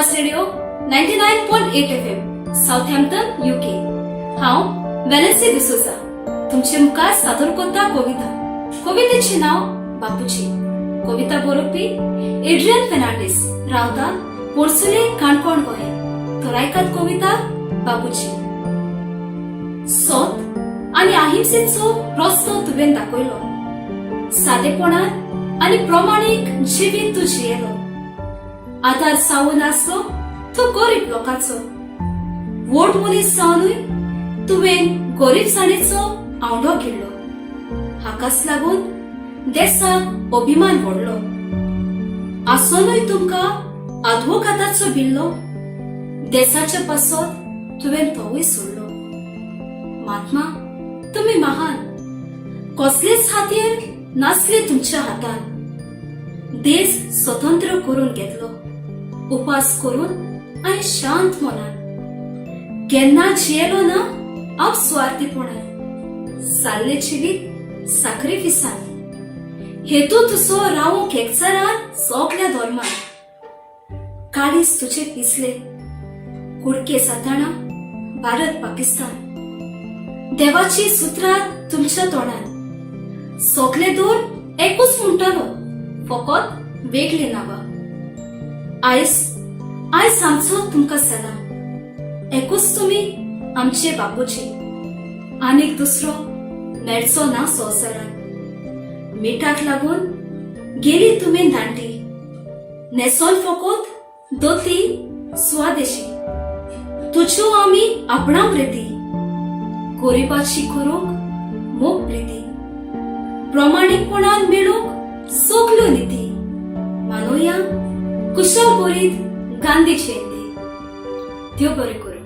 उपास radio 99.8 FM Southampton UK। हांव वेलेन्सी डिसोजा तुमचे मुखार सादर करता कवितेचे नाव बापूची। कविता बरोवपी एड्रियन फेर्नांडीस, रावता पोर्सुले, काणकोण, गोंय। तर आयकात कविता बापूची। सत आनी अहिंसेचो रस्तो तुवें दाखयलो, सादेपणान आनी प्रमाणीक जिवीत तूं जियेलो। आदार सावून आसलो तूं गरीब लोकांचो, व्हड मनीस जावनूय तुवें गरीबसाणेचो आवंडो केल्लो। हाकाच लागून देशाक अभिमान व्हडलो, आसोनूय तुमकां आदवोगादाचो बिल्लो। देशाच्या पासत तुवें तोवूय सोडलो। महात्मा, तुमी महान, कसलेच हातीर नासले तुमच्या हातान। देश स्वतंत्र करून घेतलो, उपास करून आनी शांत मनान। केन्ना जियेलो ना अपस्वार्थीपणान, सारले जिवीत सॅक्रिफिसान। हेतू तुजो रावूंक एकचारान सगळ्या धर्मान। काळीज तुजे पिसले, कुडके जाताना भारत पाकिस्तान। देवाची सुत्रां तुमच्या तोंडान, सगळे दोर एकूच म्हणटालो, फकत वेगळे नावा। आयज आमचो तुमकां सलाम, एकूच तुमी आमचे बापूजी। आनीक दुसरो मेळचो ना संवसारान। मिठाक लागून गेली तुमी धांटी, नेसोन फकत दोती स्वादेशी। तुज्यो आमी आपणाक प्रिती, गरीबाची करूंक मोग प्रिती। प्रमाणीकपणान मेळूंक सगल्यो निती, मानूया कुशल बरीत गांधी जयंती। देव बरें करूं।